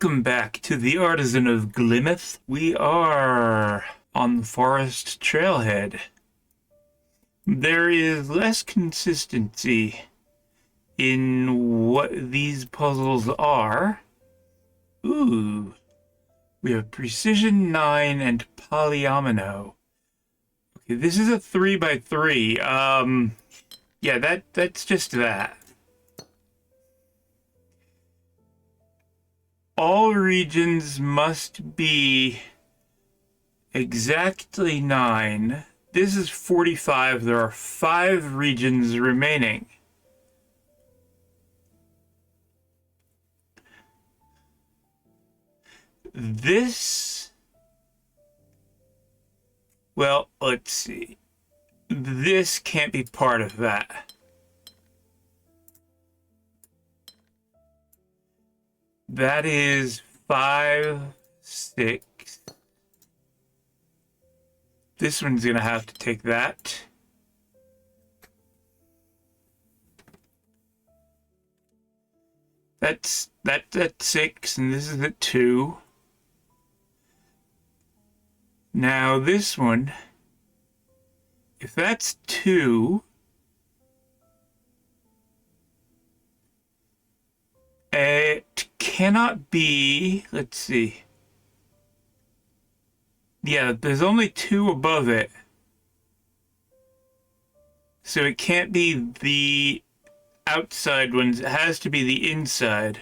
Welcome back to the Artisan of Glimmith. We are on the forest trailhead. There is less consistency in what these puzzles are. Ooh, we have Precision 9 and Polyomino. Okay, this is a 3x3. Yeah, that's just that. All regions must be exactly 9. This is 45. There are 5 regions remaining. This, well, let's see. This can't be part of that. That is 5, 6. This one's gonna have to take that. That's 6, and this is at 2. Now this one, if that's 2, it cannot be, let's see. Yeah, there's only 2 above it. So it can't be the outside ones, it has to be the inside.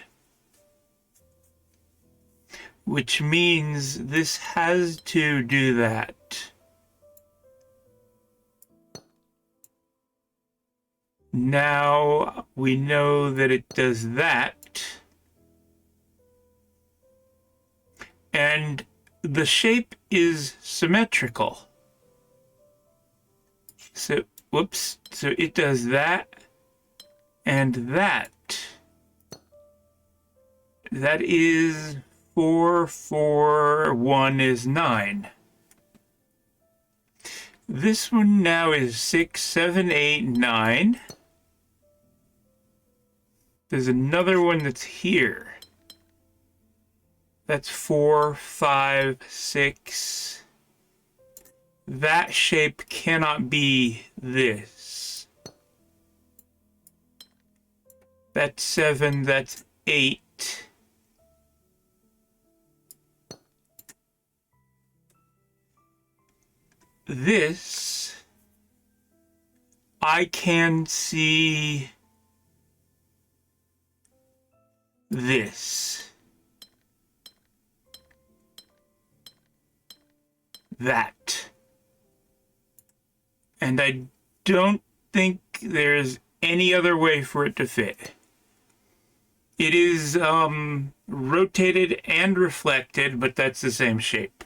Which means this has to do that. Now we know that it does that. And the shape is symmetrical. So, whoops, so it does that and that. That is 4, 4, 1 is 9. This one now is 6, 7, 8, 9. There's another one that's here. That's 4, 5, 6. That shape cannot be this. That's 7, that's 8. This, I can see this. That. And I don't think there's any other way for it to fit. It is rotated and reflected, but that's the same shape.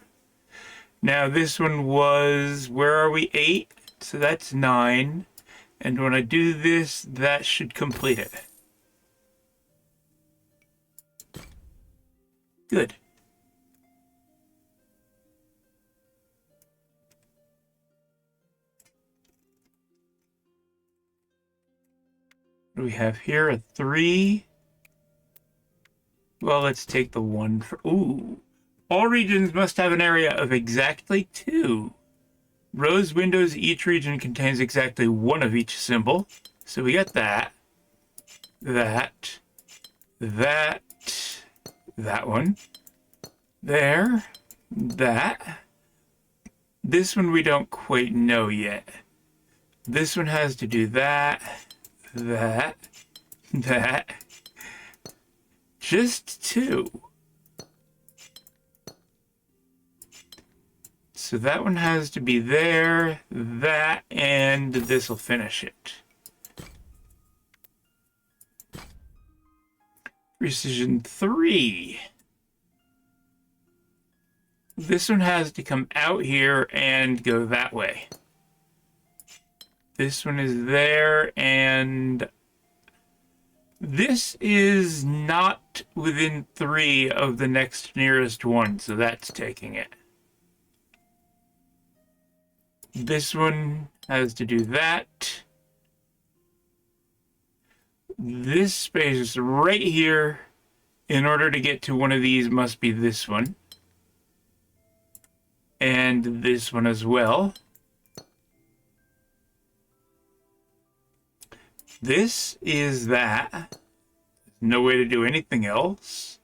Now this one was, where are we? 8, so that's 9. And when I do this, that should complete it. Good. What do we have here? A 3. Well, let's take the 1 for, ooh. All regions must have an area of exactly 2. Rows, windows, each region contains exactly 1 of each symbol. So we got that, that, that, that one, there, that. This one we don't quite know yet. This one has to do that, that, that. Just 2. So that one has to be there, that, and this will finish it. Precision 3. This one has to come out here and go that way. This one is there, and this is not within 3 of the next nearest one, so that's taking it. This one has to do that. This space right here in order to get to one of these must be this one. And this one as well. This is that. No way to do anything else.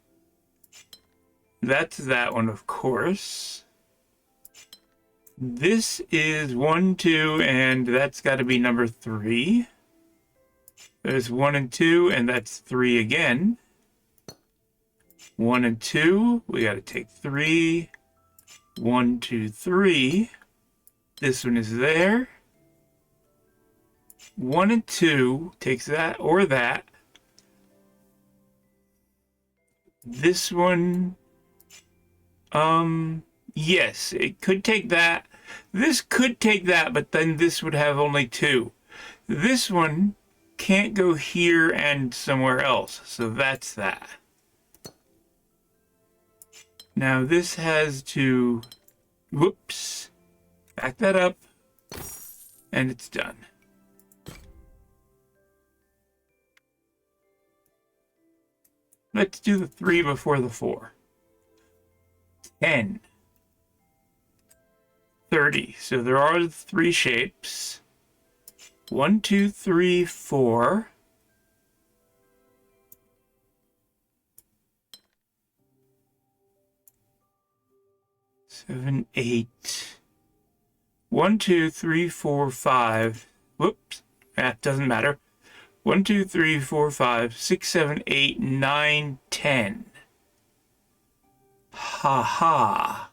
That's that one, of course. This is 1, 2, and that's got to be number 3. There's 1 and 2, and that's 3 again. 1 and 2, we got to take 3. 1, 2, 3. This one is there. 1 and 2 takes that or that. This one, yes, it could take that. This could take that, but then this would have only 2. This one can't go here and somewhere else, so that's that. Now this has to, whoops, back that up, and it's done. Let's do the 3 before the 4. 10. 30. So there are 3 shapes. 1, 2, 3, 4. 7, 8. 1, 2, 3, 4, 5. Whoops. That doesn't matter. 1, 2, 3, 4, 5, 6, 7, 8, 9, 10. Ha ha.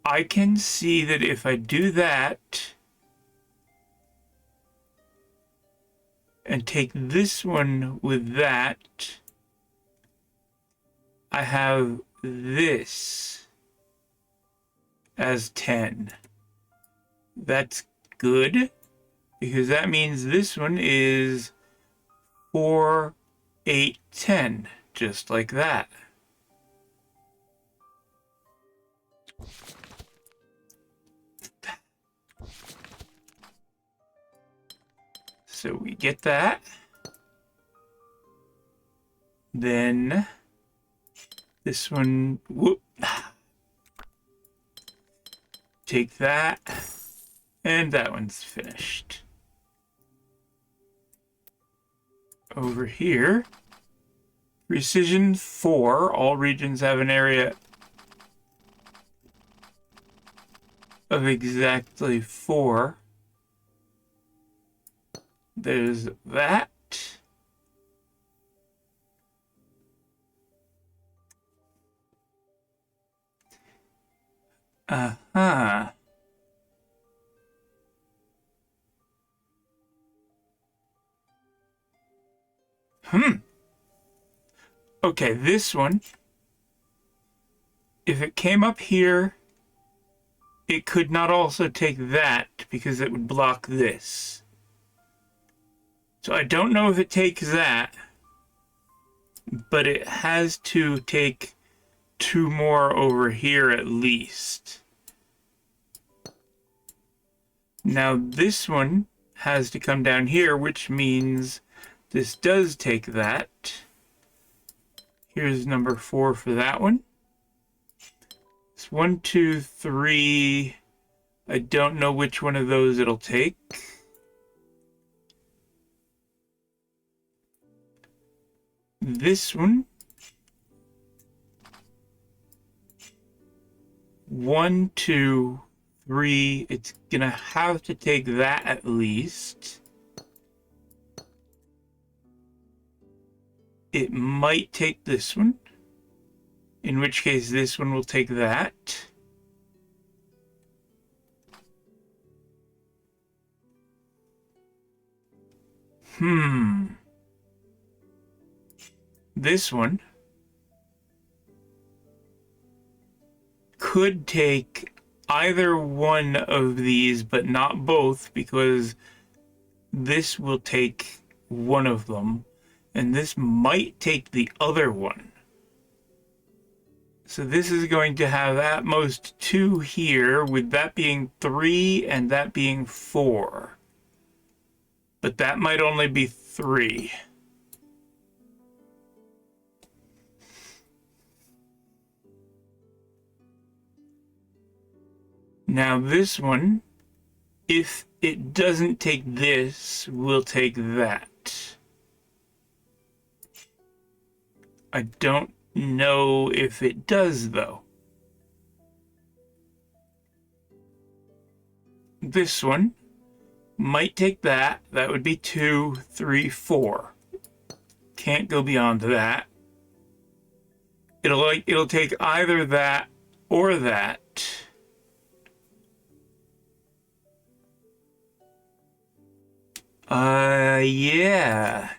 I can see that if I do that and take this one with that, I have this as 10. That's good, because that means this one is 4, 8, 10, just like that. So we get that. Then this one, whoop. Take that, and that one's finished. Over here, precision 4, all regions have an area of exactly 4. There's that. Uh-huh. Okay, this one, if it came up here, it could not also take that because it would block this. So I don't know if it takes that, but it has to take 2 more over here at least. Now this one has to come down here, which means this does take that. Here's number 4 for that one. It's 1, 2, 3. I don't know which one of those it'll take. This one. 1, 2, 3. It's gonna have to take that at least. It might take this one, in which case this one will take that. This one could take either one of these, but not both, because this will take one of them, and this might take the other one. So this is going to have at most 2 here, with that being 3 and that being 4. But that might only be 3. Now this one, if it doesn't take this, we'll take that. I don't know if it does, though. This one might take that. That would be 2, 3, 4. Can't go beyond that. It'll take either that or that. Yeah.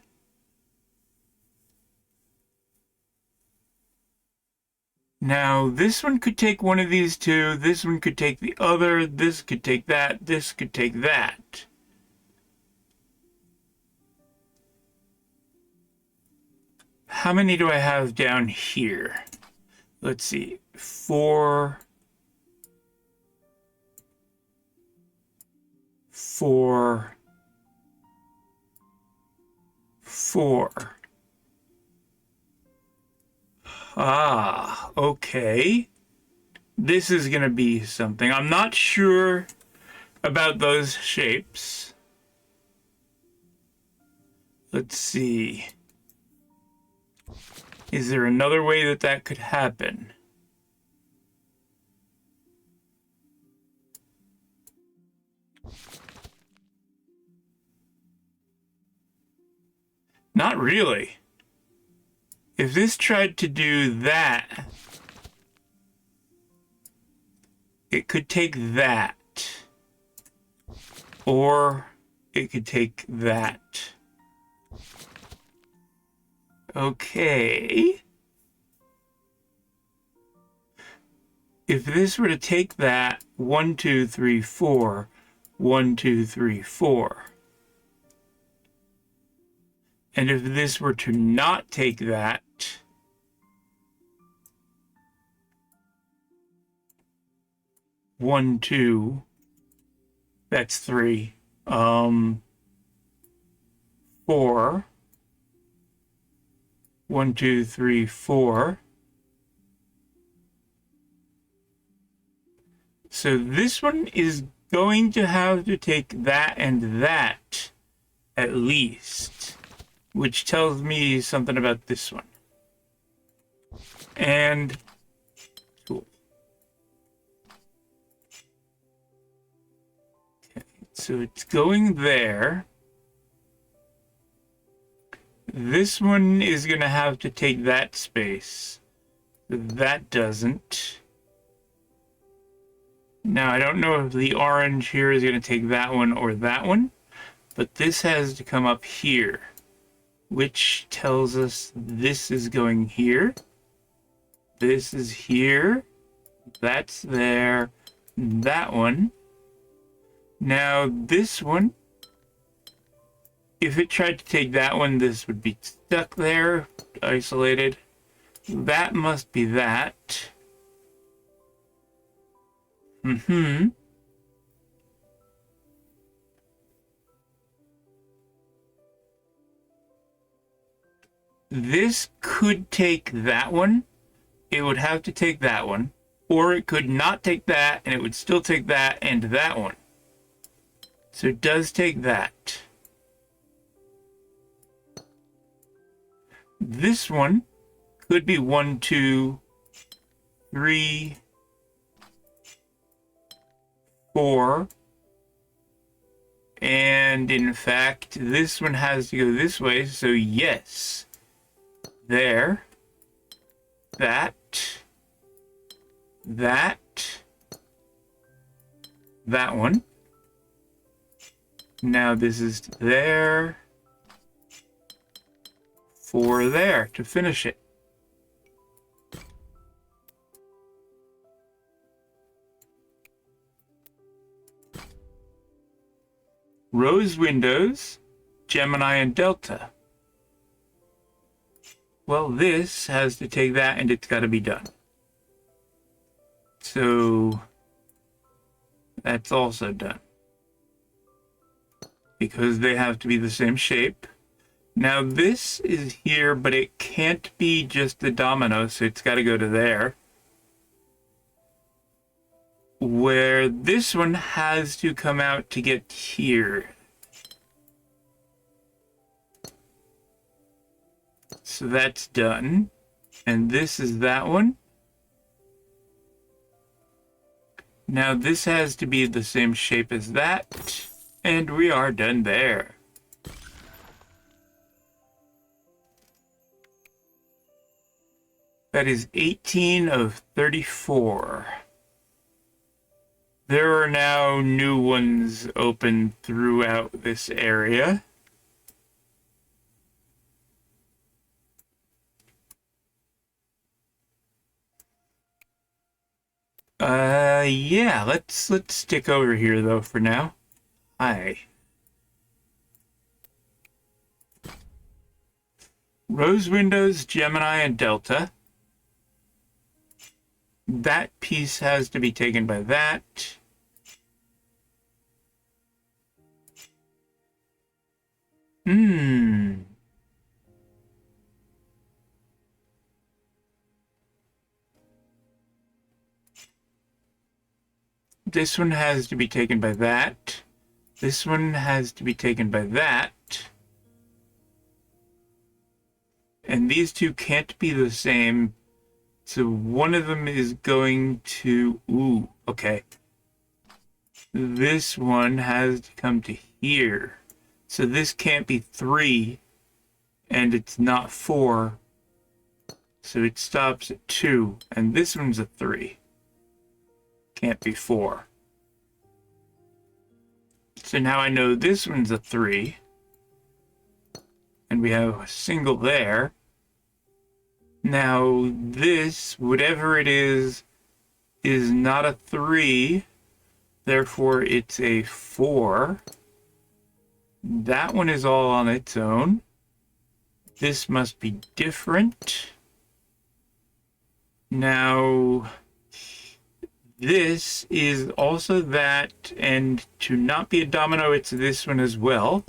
Now, this one could take one of these two, this one could take the other, this could take that, this could take that. How many do I have down here? Let's see, 4, 4, 4. Ah, okay. This is going to be something. I'm not sure about those shapes. Let's see. Is there another way that that could happen? Not really. If this tried to do that, it could take that. Or it could take that. Okay. If this were to take that, 1, 2, 3, 4, 1, 2, 3, 4. And if this were to not take that, 1, 2, that's 3. 4. 1, 2, 3, 4. So this one is going to have to take that and that at least, which tells me something about this one. And cool. Okay, so it's going there. This one is going to have to take that space. That doesn't. Now, I don't know if the orange here is going to take that one or that one, but this has to come up here, which tells us this is going here. This is here. That's there. That one. Now, this one, if it tried to take that one, this would be stuck there, isolated. That must be that. This could take that one. It would have to take that one. Or it could not take that, and it would still take that and that one. So it does take that. This one could be 1, 2, 3, 4. And in fact, this one has to go this way. So yes, there, that, that one. Now this is there, 4 there to finish it. Rose windows, Gemini and Delta. Well, this has to take that and it's got to be done. So that's also done. Because they have to be the same shape. Now this is here, but it can't be just the domino, so it's got to go to there. where this one has to come out to get here. So that's done. And this is that one. Now this has to be the same shape as that. And we are done there. That is 18 of 34. There are now new ones open throughout this area. Yeah, let's stick over here though for now. Hi. Rose windows, Gemini, and Delta. That piece has to be taken by that. This one has to be taken by that. This one has to be taken by that. And these two can't be the same. So one of them is going to... Ooh, okay. This one has to come to here. So this can't be 3. And it's not 4. So it stops at 2. And this one's a 3. Can't be 4. So now I know this one's a 3. And we have a single there. Now this, whatever it is not a 3. Therefore it's a 4. That one is all on its own. This must be different. Now this is also that, and to not be a domino, it's this one as well.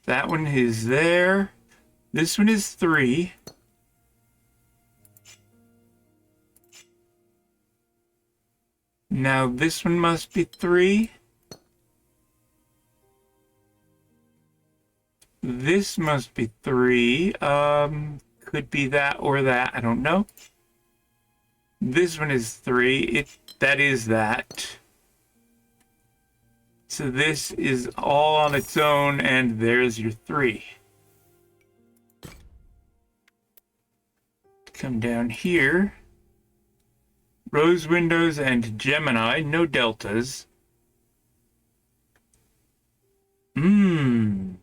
That one is there. This one is 3. Now this one must be 3. This must be 3. Could be that or that. I don't know. This one is 3. That is that. So this is all on its own, and there's your 3. Come down here. Rose windows and Gemini, no deltas. Ooh.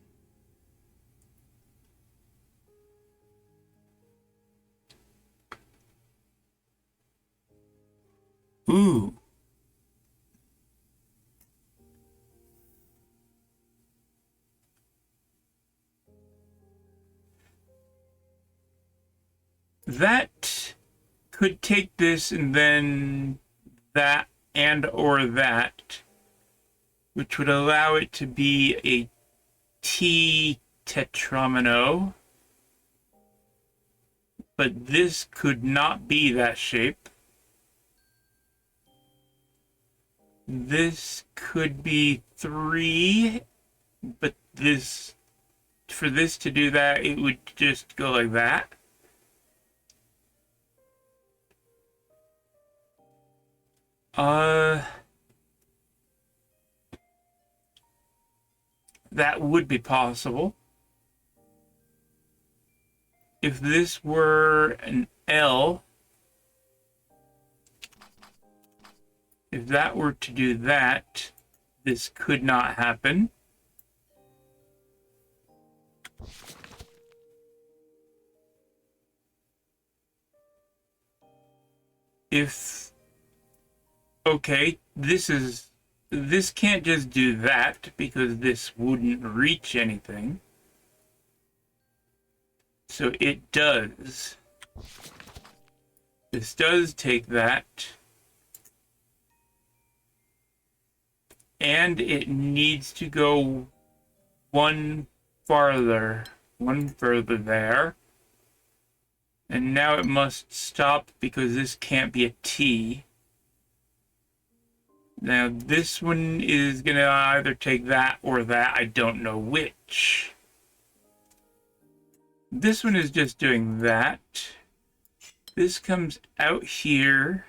That could take this and then that and or that, which would allow it to be a T tetromino. But this could not be that shape. This could be 3, but this, for this to do that, it would just go like that. That would be possible. If this were an L, if that were to do that, this could not happen. If, okay, this can't just do that because this wouldn't reach anything. So it does. This does take that. And it needs to go one further there. And now it must stop because this can't be a T. Now this one is going to either take that or that. I don't know which. This one is just doing that. This comes out here.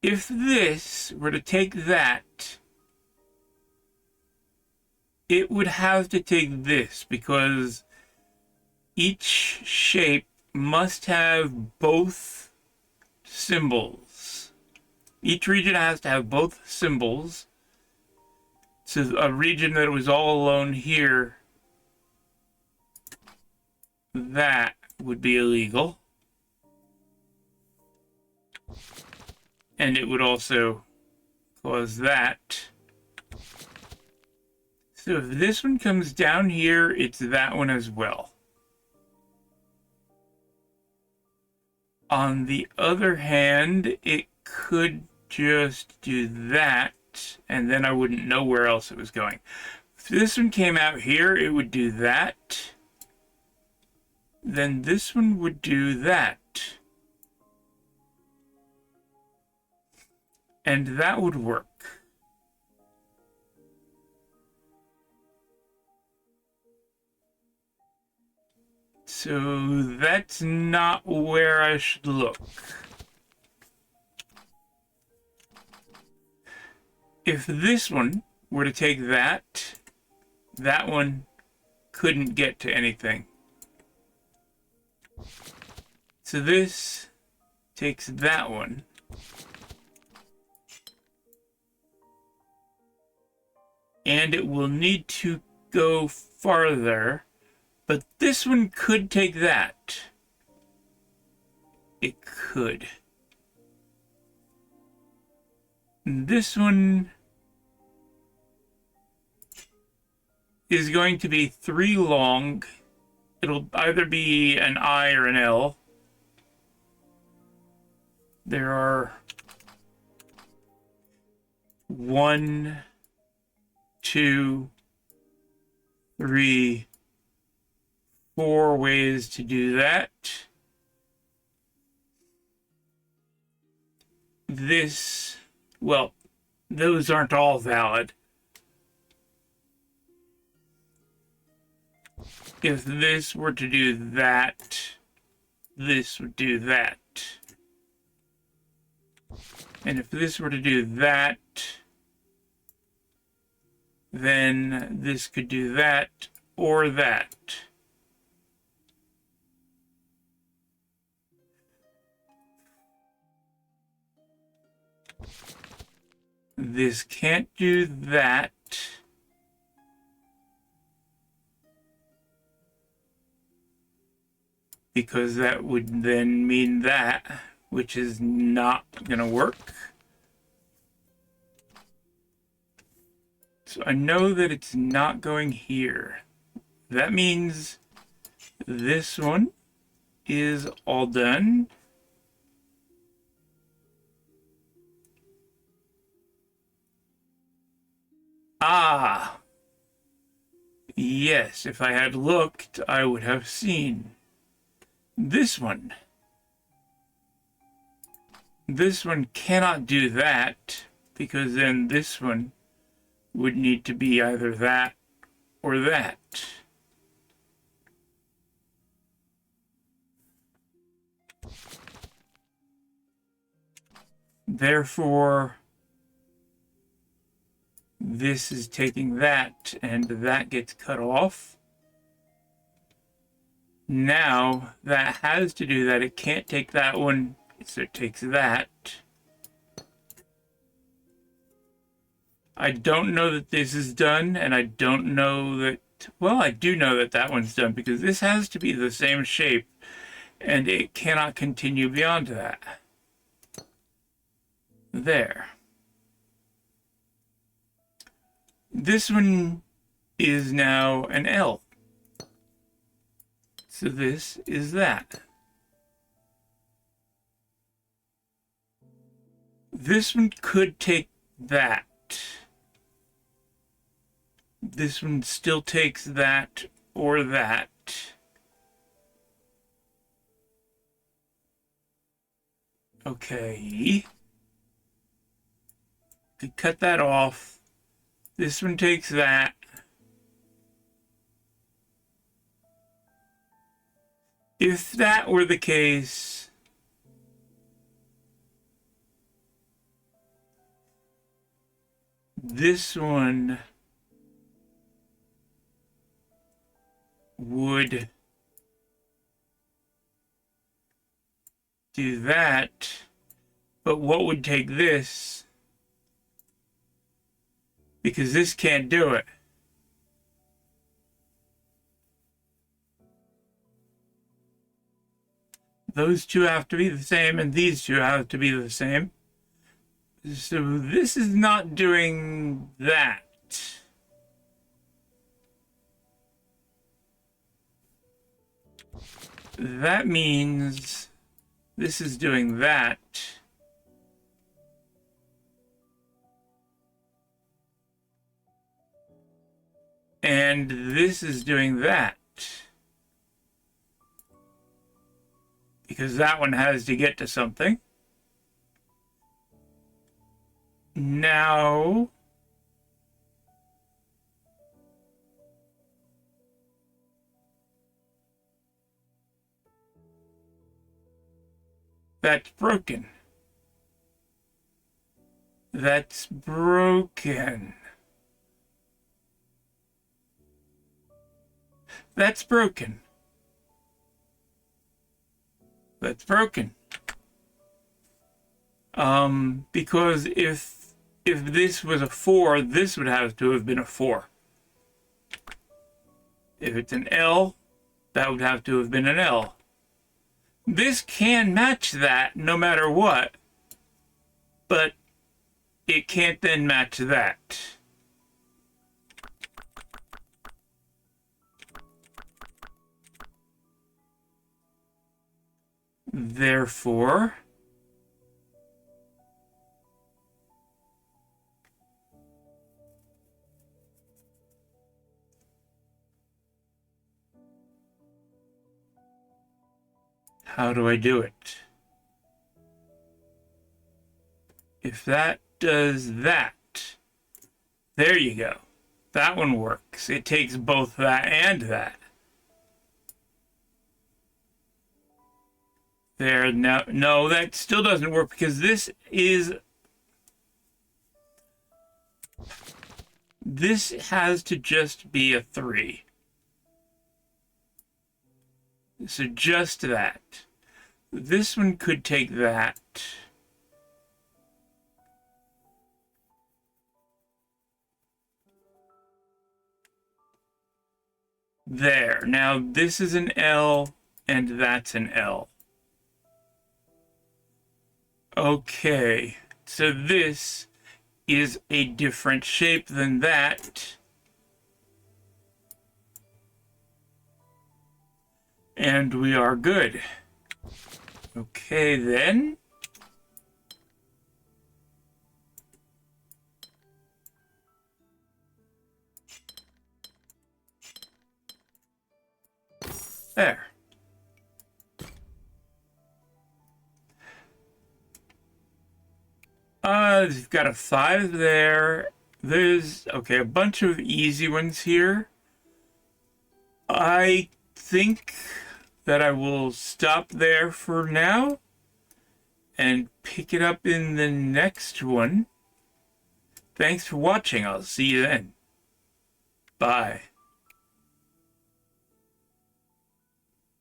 If this were to take that, it would have to take this because each shape must have both symbols. Each region has to have both symbols. So a region that was all alone here, that would be illegal. And it would also cause that. So if this one comes down here, it's that one as well. On the other hand, it could just do that, and then I wouldn't know where else it was going. If this one came out here, it would do that. Then this one would do that. And that would work. So that's not where I should look. If this one were to take that, that one couldn't get to anything. So this takes that one. And it will need to go farther. But this one could take that. It could. And this one is going to be 3 long. It'll either be an I or an L. There are 1, 2, 3, 4 ways to do that. This, well, those aren't all valid. If this were to do that, this would do that. And if this were to do that, then this could do that or that. This can't do that. Because that would then mean that, which is not going to work. So I know that it's not going here. That means this one is all done. Ah, yes, if I had looked, I would have seen this one. This one cannot do that because then this one would need to be either that or that. Therefore, this is taking that, and that gets cut off. Now, that has to do that. It can't take that one, so it takes that. I don't know that this is done, and I don't know that... Well, I do know that that one's done, because this has to be the same shape, and it cannot continue beyond that. There. This one is now an L. So this is that. This one could take that. This one still takes that or that. Okay. Could cut that off. This one takes that. If that were the case, this one would do that, but what would take this? Because this can't do it. Those two have to be the same, and these two have to be the same. So this is not doing that. That means this is doing that. And this is doing that. Because that one has to get to something. Now, that's broken. That's broken. That's broken. That's broken. Because if this was a 4, this would have to have been a 4. If it's an L, that would have to have been an L. This can match that no matter what, but it can't then match that. Therefore, how do I do it? If that does that, there you go. That one works. It takes both that and that. There, now, no, that still doesn't work because this has to just be a 3. So just that. This one could take that. There. Now this is an L and that's an L. Okay, so this is a different shape than that. And we are good. Okay, then. There. You've got a 5 there. There's, okay, a bunch of easy ones here. I think that I will stop there for now and pick it up in the next one. Thanks for watching. I'll see you then. Bye.